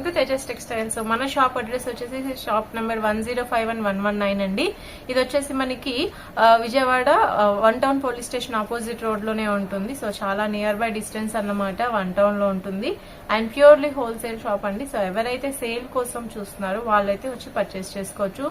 To Tejas textiles. మన shop address వచ్చేసి shop number 1051119 అండి. ఇది వచ్చేసి మనకి Vijayawada 1 town police station opposite road లోనే ఉంటుంది. సో చాలా నియర్ బై డిస్టెన్స్ అన్నమాట, 1 టౌన్ లో ఉంటుంది. అండ్ ప్యూర్లీ హోల్సేల్ షాప్ అండి. సో ఎవరైతే సేల్ కోసం చూస్తున్నారో వాళ్ళైతే వచ్చి పర్చేస్ చేసుకోవచ్చు.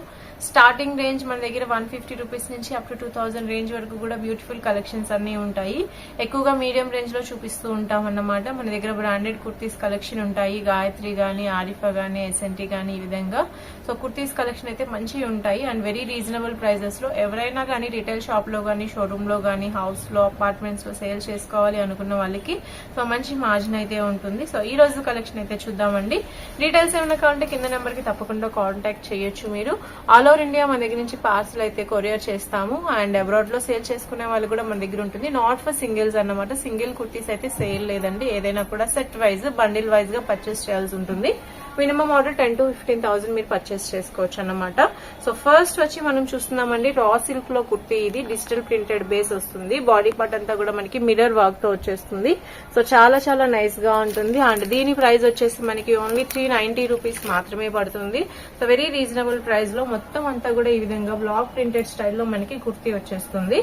స్టార్టింగ్ రేంజ్ మన దగ్గర 150 రూపీస్ నుంచి అప్ టు 2000 రేంజ్ వరకు కూడా బ్యూటిఫుల్ కలెక్షన్స్ అన్ని ఉంటాయి. ఎక్కువగా మీడియం రేంజ్ లో చూపిస్తూ ఉంటాం అన్నమాట. మన దగ్గర బ్రాండెడ్ కుర్తీస్ కలెక్షన్ ఉంటాయి, గాయత్రి గానీ, ఆరిఫా గానీ, ఎస్ఎన్టీ గానీ, ఈ విధంగా. సో కుర్తీస్ కలెక్షన్ అయితే మంచిగా ఉంటాయి అండ్ వెరీ రీజనబుల్ ప్రైజెస్ లో. ఎవరైనా కానీ రిటైల్ షాప్ లో గానీ, షోరూమ్ లో గానీ, హౌస్ లో, అపార్ట్మెంట్స్ లో సేల్ చేసుకోవాలి అనుకున్న వాళ్ళకి సో మంచి మార్జిన్ అయితే ఉంటుంది. సో ఈ రోజు కలెక్షన్ అయితే చూద్దామండి. డీటెయిల్స్ ఏమైనా కావాలంటే కింద నెంబర్ కి తప్పకుండా కాంటాక్ట్ చేయొచ్చు మీరు. ఆల్ ఓవర్ ఇండియా మన దగ్గర నుంచి పార్సల్ అయితే కొరియర్ చేస్తాము. అండ్ అబ్రాడ్ లో సేల్ చేసుకునే వాళ్ళు కూడా మన దగ్గర ఉంటుంది. నాట్ ఫర్ సింగిల్స్ అన్నమాట. సింగిల్ కుర్తీస్ అయితే సేల్ లేదండి. ఏదైనా కూడా సెట్ వైజ్, బండిల్ వైజ్ గా పర్చేస్ చేయాల్సి ఉంటుంది. మినిమం ఆర్డర్ 10,000 to 15,000 మీరు పర్చేస్ చేసుకోవచ్చు అన్నమాట. సో ఫస్ట్ వచ్చి మనం చూస్తున్నామండి రా సిల్క్ లో కుర్తీ. ఇది డిజిటల్ ప్రింటెడ్ బేస్ వస్తుంది. బాడీ పార్ట్ అంతా కూడా మనకి మిర్రర్ వర్క్ తో వచ్చేస్తుంది. సో చాలా చాలా నైస్ గా ఉంటుంది. అండ్ దీని ప్రైస్ వచ్చేసి మనకి ఓన్లీ 390 రూపీస్ మాత్రమే పడుతుంది. సో వెరీ రీజనబుల్ ప్రైస్ లో మొత్తం అంతా కూడా ఈ విధంగా బ్లాక్ ప్రింటెడ్ స్టైల్లో మనకి కుర్తీ వచ్చేస్తుంది.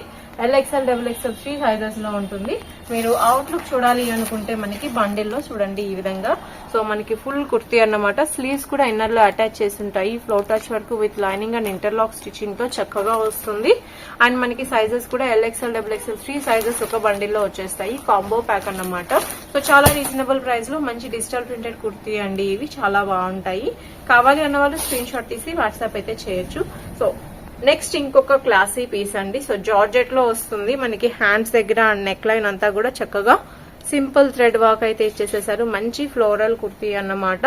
LXL, XXL 3 సైజెస్ లో ఉంటుంది. మీరు అవుట్లుక్ చూడాలి అనుకుంటే మనకి బండిల్లో చూడండి ఈ విధంగా. సో మనకి ఫుల్ కుర్తీ అన్నమాట. స్లీవ్స్ కూడా ఇన్నర్ లో అటాచ్ చేసి ఉంటాయి. ఫ్లో టచ్ వరకు with lining and interlock stitching తో చక్కగా వస్తుంది. అండ్ మనకి సైజెస్ కూడా LXL, XXL 3 సైజెస్ ఒక బండిల్లో వచ్చేస్తాయి. కాంబో ప్యాక్ అన్నమాట. సో చాలా రీజనబుల్ ప్రైస్ లో మంచి డిజిటల్ ప్రింటెడ్ కుర్తీ అండి. ఇవి చాలా బాగుంటాయి. కావాలి అన్న వాళ్ళు స్క్రీన్ షాట్ తీసి వాట్సాప్ అయితే చేయొచ్చు. సో నెక్స్ట్ ఇంకొక క్లాసీ పీస్ అండి. సో జార్జెట్ లో వస్తుంది. మనకి హ్యాండ్స్ దగ్గర నెక్ లైన్ అంతా కూడా చక్కగా సింపుల్ థ్రెడ్ వర్క్ అయితే ఇచ్చేసేసారు. మంచి ఫ్లోరల్ కుర్తీ అన్నమాట.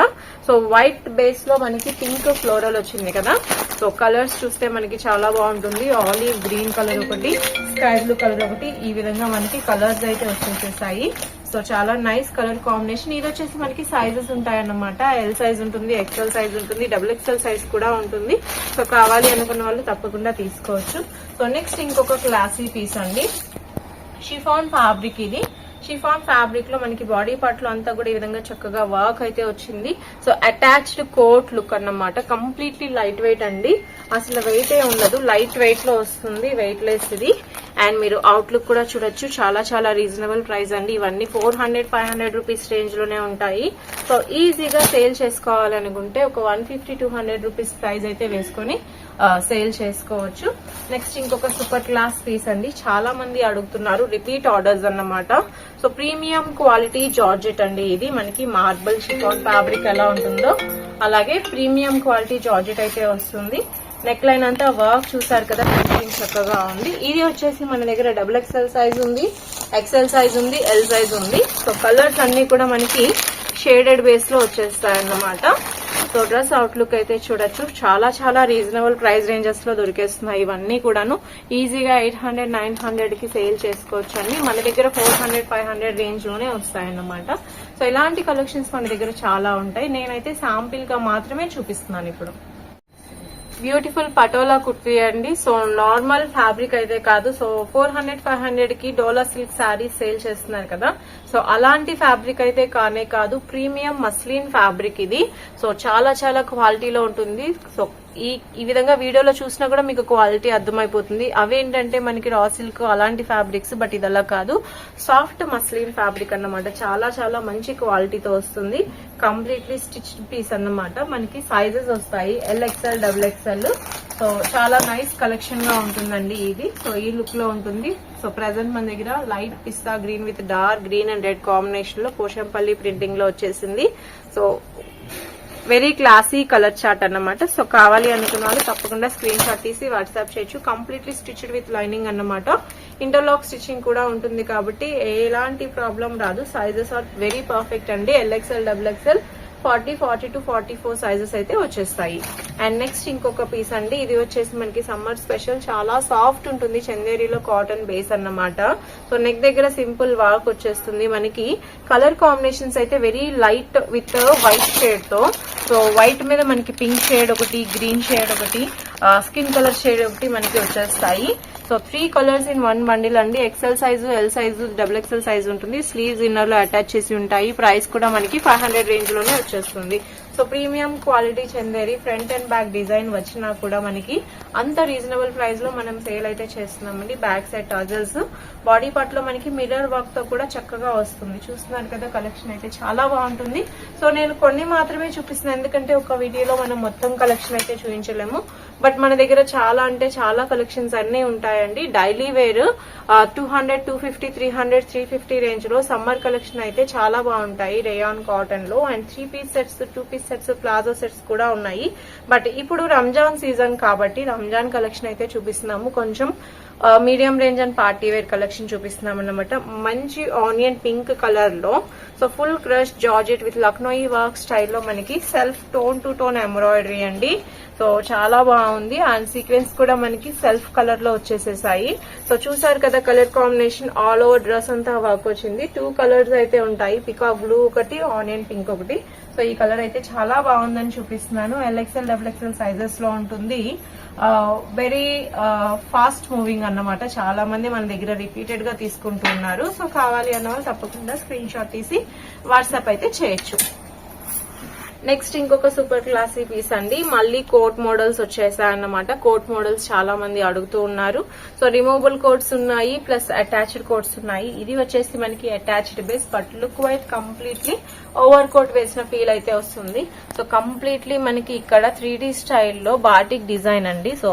సో వైట్ బేస్ లో మనకి పింక్ ఫ్లోరల్ వచ్చింది కదా. సో కలర్స్ చూస్తే మనకి చాలా బాగుంటుంది. ఆలివ్ గ్రీన్ కలర్ ఒకటి, స్కై బ్లూ కలర్ ఒకటి, ఈ విధంగా మనకి కలర్స్ అయితే వచ్చేసేసాయి. సో చాలా నైస్ కలర్ కాంబినేషన్. ఇది వచ్చేసి మనకి సైజెస్ ఉంటాయన్నమాట. ఎల్ సైజ్ ఉంటుంది, XL సైజ్ ఉంటుంది, XXL సైజ్ కూడా ఉంటుంది. సో కావాలి అనుకున్న వాళ్ళు తప్పకుండా తీసుకోవచ్చు. సో నెక్స్ట్ ఇంకొక క్లాసీ పీస్ అండి. Chiffon fabric. ఇది షిఫాన్ ఫ్యాబ్రిక్ లో మనకి బాడీ పార్ట్ లో అంతా కూడా ఈ విధంగా చక్కగా వర్క్ అయితే వచ్చింది. సో అటాచ్డ్ కోట్ లుక్ అన్నమాట. కంప్లీట్లీ లైట్ వెయిట్ అండి. అసలు వెయిట్ ఏ ఉండదు, లైట్ వెయిట్ లో వస్తుంది, వెయిట్ లెస్ ఇది. అండ్ మీరు అవుట్లుక్ కూడా చూడొచ్చు. చాలా చాలా రీజనబుల్ ప్రైస్ అండి. ఇవన్నీ 400-500 రూపీస్ రేంజ్ లోనే ఉంటాయి. సో ఈజీగా సేల్ చేసుకోవాలనుకుంటే ఒక 150-200 రూపీస్ ప్రైస్ అయితే వేసుకొని సేల్ చేసుకోవచ్చు. నెక్స్ట్ ఇంకొక సూపర్ క్లాస్ పీస్ అండి. చాలా మంది అడుగుతున్నారు, రిపీట్ ఆర్డర్స్ అన్నమాట. సో ప్రీమియం క్వాలిటీ జార్జెట్ అండి. ఇది మనకి మార్బుల్ షిఫాన్ ఫ్యాబ్రిక్ ఎలా ఉంటుందో అలాగే ప్రీమియం క్వాలిటీ జార్జెట్ అయితే వస్తుంది. నెక్ లైన్ అంతా వర్క్ చూసారు కదా, ఫినిషింగ్ చక్కగా ఉంది. ఇది వచ్చేసి మన దగ్గర XXL సైజ్ ఉంది, XL సైజ్ ఉంది, L సైజ్ ఉంది. సో కలర్స్ అన్ని కూడా మనకి షేడెడ్ బేస్ లో వచ్చేస్తాయి అన్నమాట. సో డ్రెస్ అవుట్లుక్ అయితే చూడొచ్చు. చాలా చాలా రీజనబుల్ ప్రైస్ రేంజెస్ లో దొరికేస్తున్నాయి. ఇవన్నీ కూడాను ఈజీగా 800-900 కి సేల్ చేసుకోవచ్చు అండి. మన దగ్గర 400-500 రేంజ్ లోనే వస్తాయన్నమాట. సో ఇలాంటి కలెక్షన్స్ మన దగ్గర చాలా ఉంటాయి. నేనైతే శాంపిల్ గా మాత్రమే చూపిస్తున్నాను ఇప్పుడు. బ్యూటిఫుల్ పటోలా కుర్తీ అండి. సో నార్మల్ ఫ్యాబ్రిక్ అయితే కాదు. సో 400-500 కి డోలా సిల్క్ శారీస్ సేల్ చేస్తున్నారు కదా. సో అలాంటి ఫ్యాబ్రిక్ అయితే కానే కాదు. ప్రీమియం మస్లిన్ ఫ్యాబ్రిక్ ఇది. సో చాలా చాలా క్వాలిటీలో ఉంటుంది. సో ఈ విధంగా వీడియోలో చూసినా కూడా మీకు క్వాలిటీ అర్థమైపోతుంది. అవేంటంటే మనకి రా సిల్క్ అలాంటి ఫ్యాబ్రిక్స్, బట్ ఇది అలా కాదు. సాఫ్ట్ మస్లిన్ ఫ్యాబ్రిక్ అన్నమాట. చాలా చాలా మంచి క్వాలిటీతో వస్తుంది. కంప్లీట్లీ స్టిచ్డ్ పీస్ అన్నమాట. మనకి సైజెస్ వస్తాయి LXL, XXL. సో చాలా నైస్ కలెక్షన్ గా ఉంటుందండి ఇది. సో ఈ లుక్ లో ఉంటుంది. సో ప్రెసెంట్ మన దగ్గర light pista green with dark green and red combination లో పోషంపల్లి ప్రింటింగ్ లో వచ్చేసింది. So very classy colour chart అన్నమాట. సో కావాలి అనుకున్న వాళ్ళు తప్పకుండా స్క్రీన్ షాట్ తీసి వాట్సాప్ చేయొచ్చు. కంప్లీట్లీ స్టిచ్డ్ విత్ లైనింగ్ అన్నమాట. ఇంటర్లాక్ స్టిచ్చింగ్ కూడా ఉంటుంది కాబట్టి ఎలాంటి ప్రాబ్లం రాదు. సైజెస్ ఆర్ వెరీ పర్ఫెక్ట్ అండి. LXL, XXL 40, 42, 44 సైజెస్ అయితే వచ్చేస్తాయి. అండ్ నెక్స్ట్ ఇంకొక పీస్ అండి. ఇది వచ్చేసి మనకి సమ్మర్ స్పెషల్. చాలా సాఫ్ట్ ఉంటుంది. చందేరిలో కాటన్ బేస్ అన్నమాట. సో నెక్ దగ్గర సింపుల్ వర్క్ వచ్చేస్తుంది. మనకి కలర్ కాంబినేషన్స్ అయితే very light with white shade తో. సో వైట్ మీద మనకి పింక్ షేడ్ ఒకటి, గ్రీన్ షేడ్ ఒకటి, స్కిన్ కలర్ షేడ్ ఒకటి మనకి వచ్చేస్తాయి. సో 3 కలర్స్ ఇన్ 1 బండిల్ అండి. XL size, L size, XXL size ఉంటుంది. స్లీవ్స్ ఇన్నర్ లో అటాచ్ చేసి ఉంటాయి. ప్రైస్ కూడా మనకి 500 రేంజ్ లోనే వచ్చేస్తుంది. So premium quality Chanderi front and back design వచ్చినా కూడా మనకి అంత రీజనబుల్ ప్రైస్ లో మనం సేల్ అయితే చేస్తున్నామండి. Back side tassels, body part లో మనకి మిర్రర్ వర్క్ తో కూడా చక్కగా వస్తుంది. చూస్తున్నారు కదా, కలెక్షన్ అయితే చాలా బాగుంటుంది. సో నేను కొన్ని మాత్రమే చూపిస్తున్నాను, ఎందుకంటే ఒక వీడియోలో మనం మొత్తం కలెక్షన్ అయితే చూపించలేము. బట్ మన దగ్గర చాలా అంటే చాలా కలెక్షన్స్ అన్ని ఉంటాయండి. డైలీ వేర్ 200, 250, 300, 350 రేంజ్ లో సమ్మర్ కలెక్షన్ అయితే చాలా బాగుంటాయి రేయాన్ కాటన్ లో. And 3 piece sets, 2 piece sets, palazzo sets కూడా ఉన్నాయి. బట్ ఇప్పుడు రంజాన్ సీజన్ కాబట్టి రంజాన్ కలెక్షన్ అయితే చూపిస్తున్నాము. కొంచెం medium range and party wear collection చూపిస్తున్నాం అన్నమాట. మంచి ఆనియన్ పింక్ కలర్ లో, so full crush georgette with Lucknowi work స్టైల్లో మనకి self tone to tone embroidery అండి. సో చాలా బాగుంది. అండ్ సీక్వెన్స్ కూడా మనకి సెల్ఫ్ కలర్ లో వచ్చేసేసాయి. సో చూసారు కదా, colour combination all over dress అంతా వర్క్ వచ్చింది. 2 కలర్స్ అయితే ఉంటాయి, పికాక్ బ్లూ ఒకటి, ఆనియన్ పింక్ ఒకటి. సో ఈ కలర్ అయితే చాలా బాగుందని చూపిస్తున్నాను. LXL, XXL సైజెస్ లో ఉంటుంది. వెరీ ఫాస్ట్ మూవింగ్ అన్నమాట. చాలా మంది మన దగ్గర రిపీటెడ్ గా తీసుకుంటున్నారు. సో కావాలి అన్న వాళ్ళు తప్పకుండా స్క్రీన్ షాట్ తీసి వాట్సాప్ అయితే చేయొచ్చు. నెక్స్ట్ ఇంకొక సూపర్ క్లాసీ పీస్ అండి. మళ్ళీ కోట్ మోడల్స్ వచ్చేసాయన్నమాట. కోట్ మోడల్స్ చాలా మంది అడుగుతూ ఉన్నారు. సో రిమూవబుల్ కోట్స్ ఉన్నాయి, ప్లస్ అటాచ్డ్ కోట్స్ ఉన్నాయి. ఇది వచ్చేసి మనకి attached base, but look wise completely over coat వేసిన ఫీల్ అయితే వస్తుంది. సో కంప్లీట్లీ మనకి ఇక్కడ 3D స్టైల్లో బాటిక్ డిజైన్ అండి. సో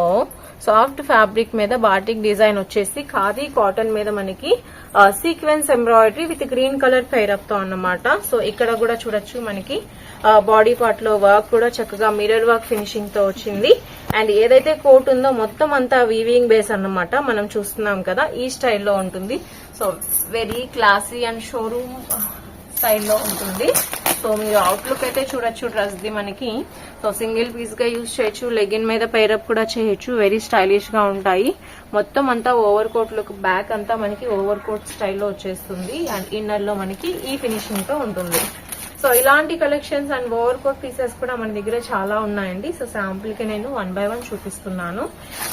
సాఫ్ట్ ఫ్యాబ్రిక్ మీద బాటిక్ డిజైన్ వచ్చేసి ఖాదీ కాటన్ మీద మనకి sequence embroidery with green colour ఫైరప్ తో అన్నమాట. సో ఇక్కడ కూడా చూడొచ్చు, మనకి బాడీ పార్ట్ లో వర్క్ కూడా చక్కగా మిర్రర్ వర్క్ ఫినిషింగ్ తో వచ్చింది. అండ్ ఏదైతే కోట్ ఉందో మొత్తం అంతా వీవింగ్ బేస్ అన్నమాట. మనం చూస్తున్నాం కదా, ఈ స్టైల్లో ఉంటుంది. So very classy and showroom స్టైల్లో ఉంటుంది. సో మీరు అవుట్లుక్ అయితే చూడొచ్చు డ్రెస్ ది మనకి. సో సింగిల్ పీస్ గా యూజ్ చేయొచ్చు, లెగిన్ మీద పైరప్ కూడా చేయొచ్చు. వెరీ స్టైలిష్ గా ఉంటాయి. మొత్తం అంతా ఓవర్ కోట్ లుక్, బ్యాక్ అంతా మనకి ఓవర్ కోట్ స్టైల్లో వచ్చేస్తుంది. అండ్ ఇన్నర్ లో మనకి ఈ ఫినిషింగ్ తో ఉంటుంది. సో ఇలాంటి collections and overcoat pieces కూడా మన దగ్గర చాలా ఉన్నాయండి. సో శాంపుల్ కి నేను 1 by 1 చూపిస్తున్నాను.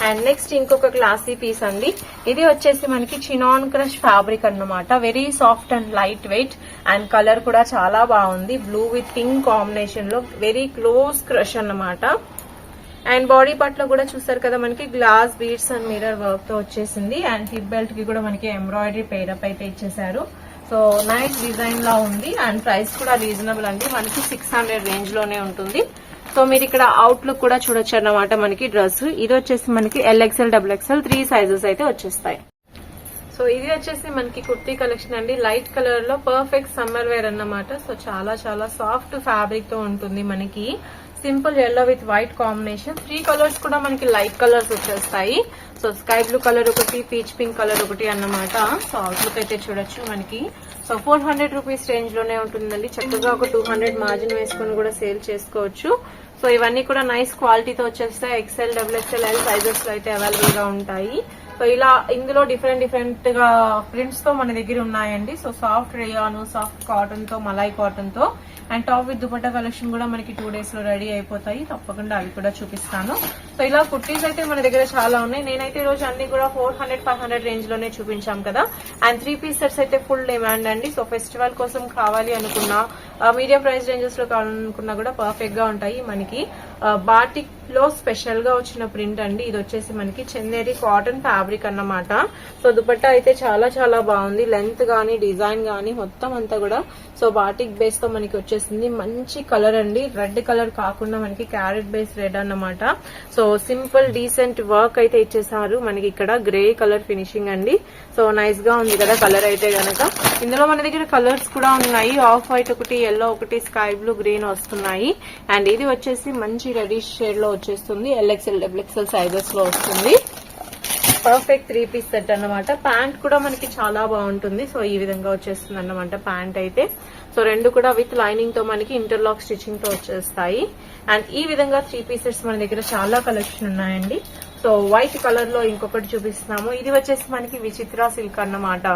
అండ్ నెక్స్ట్ ఇంకొక క్లాసీ పీస్ అండి. ఇది వచ్చేసి మనకి చినాన్ క్రష్ ఫ్యాబ్రిక్ అన్నమాట. Very soft and light weight. And colour కూడా చాలా బాగుంది. బ్లూ విత్ పింక్ కాంబినేషన్ లో వెరీ క్లోజ్ క్రష్ అన్నమాట. అండ్ బాడీ పార్ట్ లో కూడా చూసారు కదా, మనకి glass beads and mirror work తో వచ్చేసింది. అండ్ హిప్ బెల్ట్ కి కూడా మనకి ఎంబ్రాయిడరీ పేరప్ అయితే ఇచ్చేసారు. సో నైస్ డిజైన్ లా ఉంది. అండ్ ప్రైస్ కూడా రీజనబుల్ అండి, మనకి 600 రేంజ్ లోనే ఉంటుంది. సో మీరు ఇక్కడ అవుట్లుక్ కూడా చూడొచ్చు అన్నమాట. మనకి డ్రెస్ ఇది వచ్చేసి మనకి LXL, XXL 3 సైజెస్ అయితే వచ్చేస్తాయి. సో ఇది వచ్చేసి మనకి కుర్తీ కలెక్షన్ అండి. లైట్ కలర్ లో పర్ఫెక్ట్ సమ్మర్ వేర్ అన్నమాట. సో చాలా చాలా సాఫ్ట్ ఫ్యాబ్రిక్ తో ఉంటుంది. మనకి simple yellow with white combination. 3 colours కూడా మనకి లైట్ కలర్స్ వచ్చేస్తాయి. సో స్కై బ్లూ కలర్ ఒకటి, పీచ్ పింక్ కలర్ ఒకటి అన్నమాట. సో అవుట్లుక్ అయితే చూడొచ్చు మనకి. సో 400 రూపీస్ రేంజ్ లోనే ఉంటుందండి. చక్కగా ఒక 200 మార్జిన్ వేసుకుని కూడా సేల్ చేసుకోవచ్చు. సో ఇవన్నీ కూడా నైస్ క్వాలిటీతో వచ్చేస్తాయి. XL, XXL, L సైజెస్ లో అయితే అవైలబుల్ గా ఉంటాయి. సో ఇలా ఇందులో డిఫరెంట్ గా ప్రింట్స్ తో మన దగ్గర ఉన్నాయండి. సో సాఫ్ట్ రేయాను, సాఫ్ట్ కాటన్ తో, మలాయ్ కాటన్ తో, and top with dupatta collection కూడా మనకి 2 days లో రెడీ అయిపోతాయి. తప్పకుండా అవి కూడా చూపిస్తాను. సో ఇలా కుర్తీస్ అయితే మన దగ్గర చాలా ఉన్నాయి. నేనైతే ఈ రోజు అన్ని కూడా 400, 500 రేంజ్ లోనే చూపించాం కదా. అండ్ 3 పీస్ సెట్స్ అయితే ఫుల్ డిమాండ్ అండి. సో ఫెస్టివల్ కోసం కావాలి అనుకున్నా, మీడియం ప్రైస్ రేంజెస్ లో కావాలనుకున్నా కూడా పర్ఫెక్ట్ గా ఉంటాయి. మనకి బాటిక్ లో స్పెషల్ గా వచ్చిన ప్రింట్ అండి. ఇది వచ్చేసి మనకి చందేరి కాటన్ ఫ్యాబ్రిక్ అన్నమాట. సో దుపట్టా అయితే చాలా చాలా బాగుంది. లెంత్ గానీ, డిజైన్ గానీ మొత్తం అంతా కూడా సో బాటిక్ బేస్ తో మనకి వచ్చేసింది. మంచి కలర్ అండి, రెడ్ కలర్ కాకుండా మనకి క్యారెట్ బేస్ రెడ్ అన్నమాట. సో సింపుల్ డీసెంట్ వర్క్ అయితే ఇచ్చేసారు. మనకి ఇక్కడ గ్రే కలర్ ఫినిషింగ్ అండి. సో నైస్ గా ఉంది కదా కలర్ అయితే గనక. ఇందులో మన దగ్గర కలర్స్ కూడా ఉన్నాయి. ఆఫ్ వైట్ ఒకటి, ఎల్లో ఒకటి, స్కై బ్లూ, గ్రీన్ వస్తున్నాయి. అండ్ ఇది వచ్చేసి మంచి రెడిష్ షేడ్ లో వచ్చేస్తుంది. LXL, XXL సైజెస్ లో వస్తుంది. పర్ఫెక్ట్ 3 పీస్ సెట్ అన్నమాట. ప్యాంట్ కూడా మనకి చాలా బాగుంటుంది. సో ఈ విధంగా వచ్చేస్తుంది అన్నమాట ప్యాంట్ అయితే. సో రెండు కూడా విత్ లైనింగ్ తో మనకి ఇంటర్లాక్ స్టిచ్చింగ్ తో వచ్చేస్తాయి. అండ్ ఈ విధంగా 3 పీసెస్ మన దగ్గర చాలా కలెక్షన్ ఉన్నాయండి. సో వైట్ కలర్ లో ఇంకొకటి చూపిస్తున్నాము. ఇది వచ్చేసి మనకి విచిత్ర సిల్క్ అన్నమాట.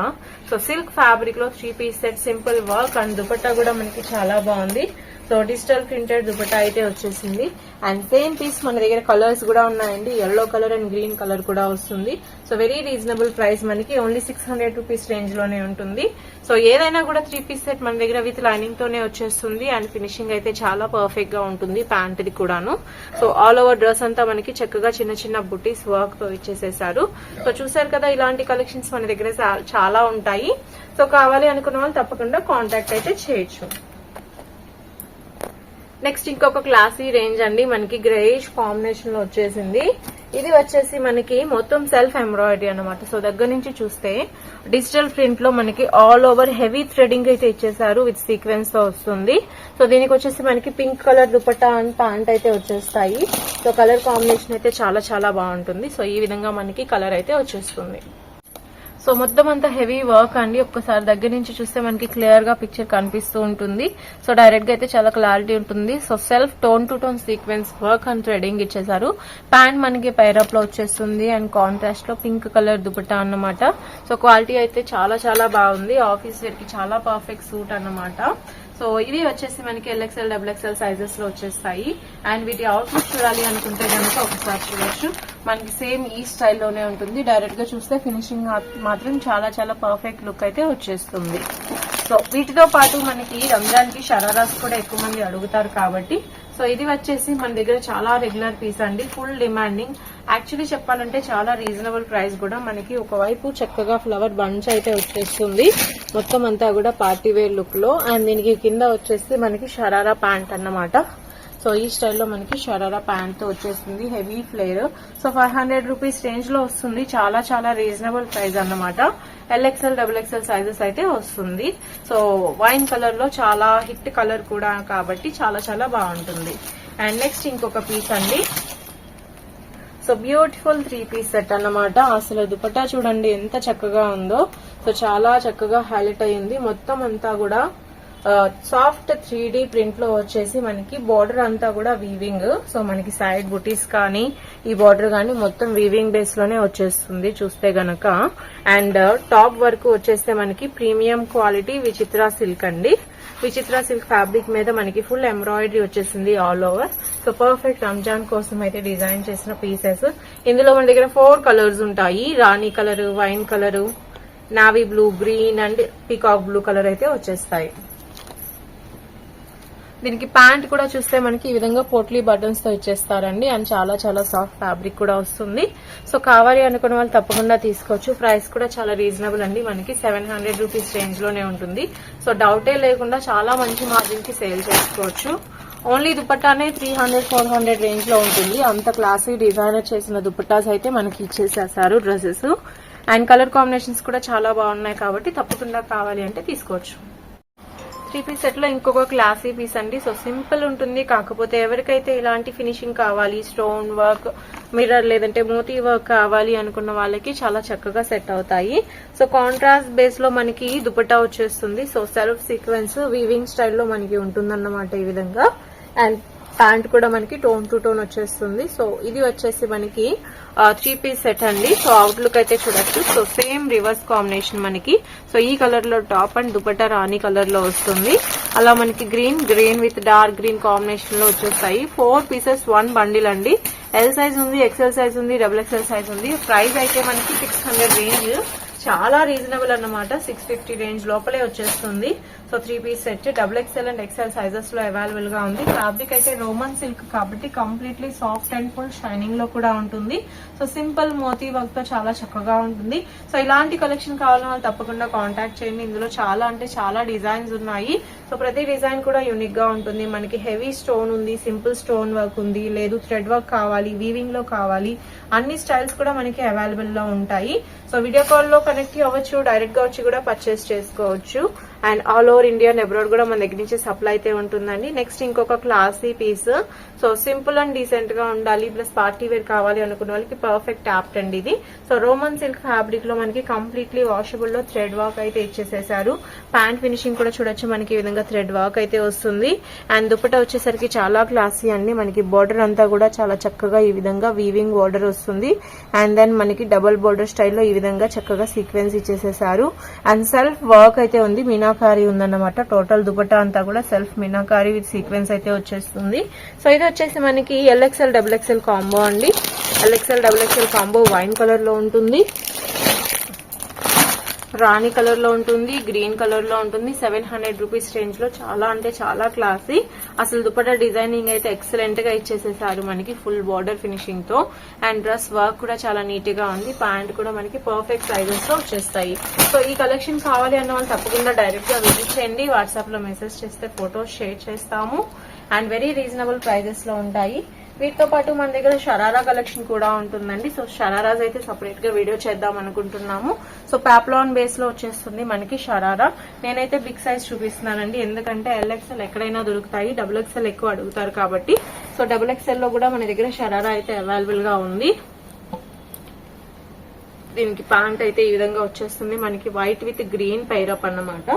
సో సిల్క్ ఫ్యాబ్రిక్ లో 3 piece set, simple work and dupatta కూడా మనకి చాలా బాగుంది. సో డిజిటల్ ప్రింటెడ్ దుపట్టా అయితే వచ్చేసింది. అండ్ సేమ్ పీస్ మన దగ్గర కలర్స్ కూడా ఉన్నాయండి, yellow colour and green colour కూడా వస్తుంది. సో వెరీ రీజనబుల్ ప్రైస్, మనకి ఓన్లీ 600 రూపీస్ రేంజ్ లోనే ఉంటుంది. సో ఏదైనా కూడా 3 పీస్ సెట్ మన దగ్గర విత్ లైనింగ్ తోనే వచ్చేస్తుంది. అండ్ ఫినిషింగ్ అయితే చాలా పర్ఫెక్ట్ గా ఉంటుంది, ప్యాంట్ ది కూడాను. సో ఆల్ ఓవర్ డ్రెస్ అంతా మనకి చక్కగా చిన్న చిన్న బుటీస్ వర్క్ తో ఇచ్చేసేసారు. సో చూసారు కదా, ఇలాంటి కలెక్షన్స్ మన దగ్గర చాలా ఉంటాయి. సో కావాలి అనుకున్న వాళ్ళు తప్పకుండా కాంటాక్ట్ అయితే చేయొచ్చు. నెక్స్ట్ ఇంకొక క్లాసీ రేంజ్ అండి, మనకి గ్రేయిష్ కాంబినేషన్ లో వచ్చేసింది. ఇది వచ్చేసి మనకి మొత్తం సెల్ఫ్ ఎంబ్రాయిడరీ అనమాట. సో దగ్గర నుంచి చూస్తే డిజిటల్ ప్రింట్ లో మనకి ఆల్ ఓవర్ హెవీ థ్రెడింగ్ అయితే ఇచ్చేసారు, విత్ సీక్వెన్స్ తో వస్తుంది. సో దీనికి వచ్చేసి మనకి pink colour dupatta and pant అయితే వచ్చేస్తాయి. సో కలర్ కాంబినేషన్ అయితే చాలా చాలా బాగుంటుంది. సో ఈ విధంగా మనకి కలర్ అయితే వచ్చేస్తుంది. సో మొత్తం అంతా హెవీ వర్క్ అండి, ఒక్కసారి దగ్గర నుంచి చూస్తే మనకి క్లియర్ గా పిక్చర్ కనిపిస్తూ ఉంటుంది. సో డైరెక్ట్ గా అయితే చాలా క్లారిటీ ఉంటుంది. So self tone to tone sequence work and threading ఇచ్చేసారు. ప్యాంట్ మనకి పైరప్ లో వచ్చేస్తుంది అండ్ కాంట్రాస్ట్ లో పింక్ కలర్ దుపట్టా అన్నమాట. సో క్వాలిటీ అయితే చాలా చాలా బాగుంది, ఆఫీస్ వేర్ కి చాలా పర్ఫెక్ట్ సూట్ అన్నమాట. సో ఇవి వచ్చేసి మనకి LXL XXL సైజెస్ లో వచ్చేస్తాయి. అండ్ వీటి అవుట్ఫిట్ చూడాలి అనుకుంటే కనుక ఒకసారి చూడొచ్చు, మనకి సేమ్ ఈ స్టైల్లోనే ఉంటుంది. డైరెక్ట్ గా చూస్తే ఫినిషింగ్ మాత్రం చాలా చాలా పర్ఫెక్ట్ లుక్ అయితే వచ్చేస్తుంది. సో వీటితో పాటు మనకి రంజాన్ కి షరారాస్ కూడా ఎక్కువ మంది అడుగుతారు కాబట్టి సో ఇది వచ్చేసి మన దగ్గర చాలా రెగ్యులర్ పీస్ అండి, ఫుల్ డిమాండింగ్. యాక్చువల్లీ చెప్పాలంటే చాలా రీజనబుల్ ప్రైస్ కూడా. మనకి ఒకవైపు చక్కగా ఫ్లవర్ బంచ్ అయితే వచ్చేస్తుంది, మొత్తం అంతా కూడా పార్టీ వేర్ లుక్ లో. అండ్ దీనికి కింద వచ్చేసి మనకి షరారా ప్యాంట్ అన్నమాట. సో ఈ స్టైల్లో మనకి షరారా ప్యాంట్ తో వచ్చేస్తుంది, heavy flare. So 500 rupees range లో వస్తుంది, చాలా చాలా రీజనబుల్ ప్రైస్ అన్నమాట. LXL XXL సైజెస్ అయితే వస్తుంది. సో వైన్ కలర్ లో చాలా హిట్ కలర్ కూడా కాబట్టి చాలా చాలా బాగుంటుంది. అండ్ నెక్స్ట్ ఇంకొక పీస్ అండి, సో బ్యూటిఫుల్ 3 పీస్ సెట్ అన్నమాట. అసలు దుపట్టా చూడండి ఎంత చక్కగా ఉందో. సో చాలా చక్కగా హైలైట్ అయ్యింది, మొత్తం అంతా కూడా సాఫ్ట్ 3D ప్రింట్ లో వచ్చేసి మనకి బోర్డర్ అంతా కూడా వీవింగ్. సో మనకి సైడ్ బుటీస్ కానీ ఈ బోర్డర్ కానీ మొత్తం వీవింగ్ బేస్ లోనే వచ్చేస్తుంది చూస్తే గనక. అండ్ టాప్ వరకు వచ్చేస్తే మనకి ప్రీమియం క్వాలిటీ విచిత్ర సిల్క్ అండి. విచిత్ర సిల్క్ ఫ్యాబ్రిక్ మీద మనకి ఫుల్ ఎంబ్రాయిడరీ వచ్చేసింది all over. So perfect Ramzan కోసం అయితే డిజైన్ చేసిన పీసెస్. ఇందులో మన దగ్గర 4 కలర్స్ ఉంటాయి, rani colour, wine colour, navy blue, green and peacock blue colour అయితే వచ్చేస్తాయి. దీనికి ప్యాంట్ కూడా చూస్తే మనకి ఈ విధంగా పోట్లీ బటన్స్ తో ఇచ్చేస్తారండి. అండ్ చాలా చాలా సాఫ్ట్ ఫ్యాబ్రిక్ కూడా వస్తుంది. సో కావాలి అనుకున్న వాళ్ళు తప్పకుండా తీసుకోవచ్చు. ప్రైస్ కూడా చాలా రీజనబుల్ అండి, మనకి 700 రూపీస్ రేంజ్ లోనే ఉంటుంది. సో డౌటే లేకుండా చాలా మంచి మార్జిన్ కి సేల్ చేసుకోవచ్చు. ఓన్లీ దుపట్టానే 300-400 రేంజ్ లో ఉంటుంది. అంత క్లాసీ డిజైనర్ చేసిన దుపట్టాస్ అయితే మనకి ఇచ్చేసేసారు డ్రెస్సెస్. అండ్ కలర్ కాంబినేషన్స్ కూడా చాలా బాగున్నాయి కాబట్టి తప్పకుండా కావాలి అంటే తీసుకోవచ్చు. 3 పీస్ సెట్ లో ఇంకొక క్లాసీ పీస్ అండి. సో సింపుల్ ఉంటుంది, కాకపోతే ఎవరికైతే ఇలాంటి ఫినిషింగ్ కావాలి, స్టోన్ వర్క్, మిర్రర్ లేదంటే మోతీ వర్క్ కావాలి అనుకున్న వాళ్ళకి చాలా చక్కగా సెట్ అవుతాయి. సో కాంట్రాస్ట్ బేస్ లో మనకి దుపట్టా వచ్చేస్తుంది. సో సెల్ఫ్ సీక్వెన్స్ వీవింగ్ స్టైల్లో మనకి ఉంటుందన్నమాట ఈ విధంగా. అండ్ ప్యాంట్ కూడా మనకి టోన్ టు టోన్ వచ్చేస్తుంది. సో ఇది వచ్చేసి మనకి 3 పీస్ సెట్ అండి. సో అవుట్లుక్ అయితే చూడొచ్చు. సో సేమ్ రివర్స్ కాంబినేషన్ మనకి. సో ఈ కలర్ లో top and dupatta Rani colour లో వస్తుంది. అలా మనకి green with dark green combination లో వచ్చేస్తాయి. 4 పీసెస్ 1 బండిల్ అండి. ఎల్ సైజ్ ఉంది, XL సైజ్ ఉంది, XXL సైజ్ ఉంది. ప్రైస్ అయితే మనకి 600 రేంజ్, చాలా రీజనబుల్ అన్నమాట. 650 రేంజ్ లోపలే వచ్చేస్తుంది. So 3 piece set XXL and XL sizes లో అవైలబుల్ గా ఉంది. ఫ్యాబ్రిక్ అయితే రోమన్ సిల్క్ కాబట్టి completely soft and full shining లో కూడా ఉంటుంది. సో సింపుల్ మోతీ వర్క్ తో చాలా చక్కగా ఉంటుంది. సో ఇలాంటి కలెక్షన్ కావాలని వాళ్ళు తప్పకుండా కాంటాక్ట్ చేయండి. ఇందులో చాలా అంటే చాలా డిజైన్స్ ఉన్నాయి. సో ప్రతి డిజైన్ కూడా యూనిక్ గా ఉంటుంది. మనకి హెవీ స్టోన్ ఉంది, సింపుల్ స్టోన్ వర్క్ ఉంది, లేదు థ్రెడ్ వర్క్ కావాలి, వీవింగ్ లో కావాలి, అన్ని స్టైల్స్ కూడా మనకి అవైలబుల్ లో ఉంటాయి. సో వీడియో కాల్ లో కనెక్ట్ అవ్వచ్చు, డైరెక్ట్ గా వచ్చి కూడా పర్చేస్ చేసుకోవచ్చు. And all over India and abroad కూడా మన దగ్గర నుంచి సప్లై అయితే ఉంటుందండి. నెక్స్ట్ ఇంకొక classy piece. So simple and decent గా ఉండాలి ప్లస్ పార్టీ వేర్ కావాలి అనుకున్న వాళ్ళకి పర్ఫెక్ట్ యాప్ట్ అండి ఇది. సో రోమన్ సిల్క్ ఫ్యాబ్రిక్ లో మనకి కంప్లీట్లీ వాషబుల్ లో థ్రెడ్ వర్క్ అయితే ఇచ్చేసేసారు. ప్యాంట్ ఫినిషింగ్ కూడా చూడొచ్చు, మనకి ఈ విధంగా థ్రెడ్ వర్క్ అయితే వస్తుంది. అండ్ దుపట్టా వచ్చేసరికి చాలా క్లాసీ అండి. మనకి బోర్డర్ అంతా కూడా చాలా చక్కగా ఈ విధంగా వీవింగ్ బోర్డర్ వస్తుంది. అండ్ దెన్ మనకి డబుల్ బోర్డర్ స్టైల్లో ఈ విధంగా చక్కగా సీక్వెన్స్ ఇచ్చేసేసారు. అండ్ సెల్ఫ్ వర్క్ అయితే ఉంది, మీనా మీనాకారి ఉందన్నమాట. టోటల్ దుపట్టా అంతా కూడా సెల్ఫ్ మీనాకారి విత్ సీక్వెన్స్ అయితే వచ్చేస్తుంది. సో ఇది వచ్చేసి మనకి ఎల్ఎక్స్ఎల్ డబుల్ ఎక్స్ఎల్ కాంబో అండి. L XL double XL combo wine colour లో ఉంటుంది, రాణి కలర్ లో ఉంటుంది, గ్రీన్ కలర్ లో ఉంటుంది. 700 రూపీస్ రేంజ్ లో చాలా అంటే చాలా క్లాసీ. అసలు దుపట్టా డిజైనింగ్ అయితే ఎక్సలెంట్ గా ఇచ్చేసేసారు మనకి ఫుల్ బార్డర్ ఫినిషింగ్ తో. అండ్ డ్రెస్ వర్క్ కూడా చాలా నీట్ గా ఉంది. ప్యాంట్ కూడా మనకి పర్ఫెక్ట్ సైజెస్ తో వచ్చేస్తాయి. సో ఈ కలెక్షన్ కావాలి అన్న వాళ్ళు తప్పకుండా డైరెక్ట్ గా విజిట్ చేయండి. వాట్సాప్ లో మెసేజ్ చేస్తే ఫొటోస్ షేర్ చేస్తాము. అండ్ వెరీ రీజనబుల్ ప్రైజెస్ లో ఉంటాయి. వీటితో పాటు మన దగ్గర షరారా కలెక్షన్ కూడా ఉంటుందండి. సో షరారాస్ అయితే సపరేట్ గా వీడియో చేద్దాం అనుకుంటున్నాము. సో పాప్లాన్ బేస్ లో వచ్చేస్తుంది మనకి షరారా. నేనైతే బిగ్ సైజ్ చూపిస్తున్నానండి, ఎందుకంటే ఎల్ఎక్స్ఎల్ ఎక్కడైనా దొరుకుతాయి, డబుల్ ఎక్స్ఎల్ ఎక్కువ అడుగుతారు కాబట్టి. సో డబుల్ ఎక్స్ఎల్ లో కూడా మన దగ్గర షరారా అయితే అవైలబుల్ గా ఉంది. దీనికి ప్యాంట్ అయితే ఈ విధంగా వచ్చేస్తుంది మనకి, వైట్ విత్ గ్రీన్ పైరప్ అన్నమాట.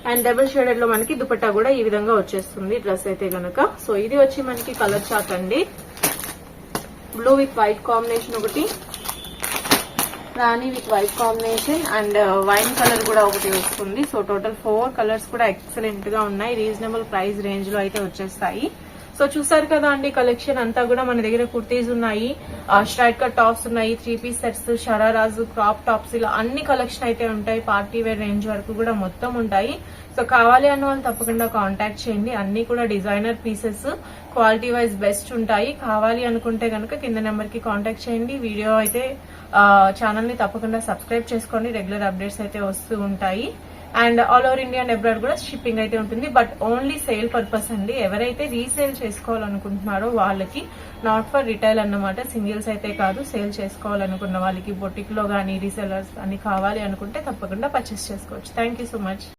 అండ్ డబుల్ షేడెడ్ లో మనకి దుపట్టా కూడా ఈ విధంగా వచ్చేస్తుంది డ్రెస్ అయితే గనక. సో ఇది వచ్చి మనకి కలర్ చార్ట్ అండి. బ్లూ విత్ వైట్ కాంబినేషన్ ఒకటి, rani with white combination, and wine colour కూడా ఒకటి వస్తుంది. సో టోటల్ 4 కలర్స్ కూడా ఎక్సలెంట్ గా ఉన్నాయి. రీజనబుల్ ప్రైస్ రేంజ్ లో అయితే వచ్చేస్తాయి. సో చూసారు కదా అండి, కలెక్షన్ అంతా కూడా మన దగ్గర కుర్తీస్ ఉన్నాయి, స్ట్రైట్ కట్ టాప్స్ ఉన్నాయి, 3 పీస్ సెట్స్, షరారాజు, క్రాప్ టాప్స్, ఇలా అన్ని కలెక్షన్ అయితే ఉంటాయి. పార్టీ వేర్ రేంజ్ వరకు కూడా మొత్తం ఉంటాయి. సో కావాలి అన్న వాళ్ళు తప్పకుండా కాంటాక్ట్ చేయండి. అన్ని కూడా designer pieces, quality wise best ఉంటాయి. కావాలి అనుకుంటే కనుక కింద నెంబర్ కి కాంటాక్ట్ చేయండి. వీడియో అయితే ఛానల్ ని తప్పకుండా సబ్స్క్రైబ్ చేసుకోండి. రెగ్యులర్ అప్డేట్స్ అయితే వస్తూ ఉంటాయి. And all over India and abroad కూడా షిప్పింగ్ అయితే ఉంటుంది. బట్ ఓన్లీ సేల్ పర్పస్ అండి. ఎవరైతే రీసేల్ చేసుకోవాలనుకుంటున్నారో వాళ్ళకి, నాట్ ఫర్ రిటైల్ అన్నమాట. సింగిల్స్ అయితే కాదు, సేల్ చేసుకోవాలనుకున్న వాళ్ళకి బొటిక్ లో గానీ రీసేలర్స్ కానీ కావాలి అనుకుంటే తప్పకుండా పర్చేస్ చేసుకోవచ్చు. Thank you so much.